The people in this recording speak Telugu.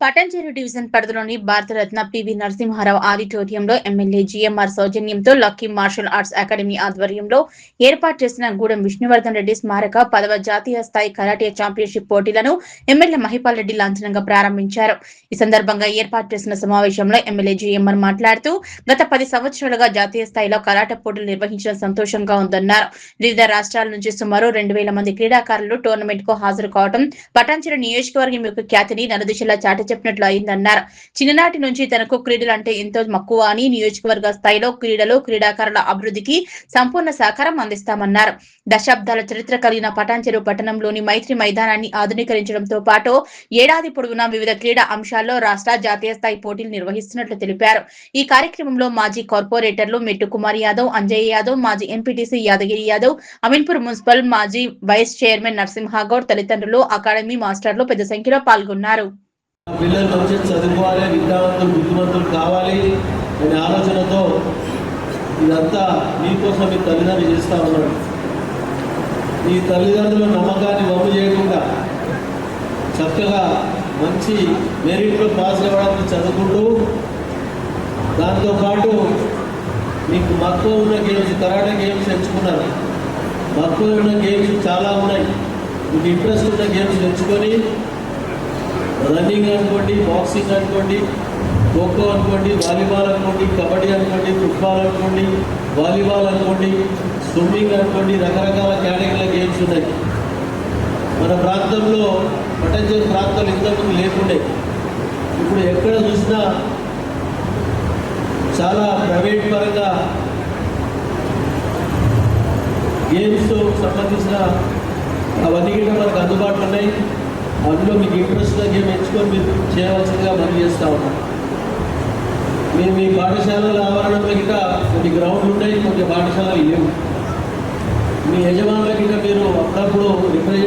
పటాన్చెరు డివిజన్ పరిధిలోని భారతరత్న పివి నరసింహారావు ఆడిటోరియంలో ఎమ్మెల్యే జీఎంఆర్ సౌజన్యంతో లక్కీ మార్షల్ ఆర్ట్స్ అకాడమీ ఆధ్వర్యంలో ఏర్పాటు చేసిన గూడెం విష్ణువర్ధన్ రెడ్డి స్మారక 10వ జాతీయ స్థాయి కరాటే ఛాంపియన్షిప్ పోటీలను ఎమ్మెల్యే మహిపాల్ రెడ్డి లాంఛనంగా ప్రారంభించారు. ఈ సందర్భంగా ఏర్పాటు చేసిన సమావేశంలో ఎమ్మెల్యే జీఎంఆర్ మాట్లాడుతూ గత 10 సంవత్సరాలుగా జాతీయ స్థాయిలో కరాటే పోటీలు నిర్వహించడం సంతోషంగా ఉందన్నారు. వివిధ రాష్ట్రాల నుంచి సుమారు 2000 మంది క్రీడాకారులు టోర్నమెంట్ కు హాజరు కావడం పటాన్చెరు నియోజకవర్గం యొక్క ఖ్యాతిని నలుదిశలా చాటి చెప్పినట్లు అయిందన్నారు. చిన్ననాటి నుంచి తనకు క్రీడలు అంటే ఎంతో మక్కువ అని నియోజకవర్గ స్థాయిలో క్రీడాకారుల అభివృద్ధికి సంపూర్ణ సహకారం అందిస్తామన్నారు. దశాబ్దాల చరిత్ర కలిగిన పటాన్చెరు పట్టణంలోని మైత్రి మైదానాన్ని ఆధునీకరించడంతో పాటు ఏడాది పొడవునా వివిధ క్రీడా అంశాల్లో రాష్ట్ర జాతీయ స్థాయి పోటీలు నిర్వహిస్తున్నట్లు తెలిపారు. ఈ కార్యక్రమంలో మాజీ కార్పొరేటర్లు మెట్టు కుమార్ యాదవ్, అంజయ్య యాదవ్, మాజీ ఎంపీటీసీ యాదగిరి యాదవ్, అమీన్పూర్ మున్సిపల్ మాజీ వైస్ చైర్మన్ నరసింహగౌడ్ తదితరులు, అకాడమీ మాస్టర్లు పెద్ద సంఖ్యలో పాల్గొన్నారు. పిల్లలు మంచి చదువుకోవాలి, విద్యావంతులు బుద్ధిమంతులు కావాలి అనే ఆలోచనతో ఇదంతా మీకోసం మీ తల్లిదండ్రులు చేస్తూ ఉన్నాడు. ఈ తల్లిదండ్రుల నమ్మకాన్ని వమ్ము చేయకుండా చక్కగా మంచి మెరిట్లో పాస్ అవ్వడానికి చదువుకుంటూ దాంతోపాటు మీకు మక్కువ ఉన్న గేమ్స్, కరాటే గేమ్స్ ఎంచుకున్నారు. మక్కువ ఉన్న గేమ్స్ చాలా ఉన్నాయి. మీకు ఇంట్రెస్ట్ ఉన్న గేమ్స్ ఎంచుకొని రన్నింగ్ అనుకోండి, బాక్సింగ్ అనుకోండి, ఖోఖో అనుకోండి, వాలీబాల్ అనుకోండి, కబడ్డీ అనుకోండి, ఫుట్బాల్ అనుకోండి, వాలీబాల్ అనుకోండి, స్విమ్మింగ్ అనుకోండి, రకరకాల కేటగిరీల గేమ్స్ ఉన్నాయి. మన ప్రాంతంలో పటాన్చెరు ప్రాంతాలు ఇంతకుముందు లేకుండే. ఇప్పుడు ఎక్కడ చూసినా చాలా ప్రైవేట్ పరంగా గేమ్స్ సంబంధించిన అవన్నీ కూడా మనకు అందుబాటులో ఉన్నాయి. అందులో మీకు ఇంట్రెస్ట్గా గేమ్ ఎంచుకొని మీరు చేయవలసిందిగా మనం చేస్తూ ఉన్నాం. మేము మీ పాఠశాలల ఆవరణలో గిట్ట కొన్ని గ్రౌండ్లు ఉన్నాయి, కొన్ని పాఠశాలలు లేవు. మీ యజమానుల గిట్ట మీరు అప్పుడప్పుడు రిప్రజెంట్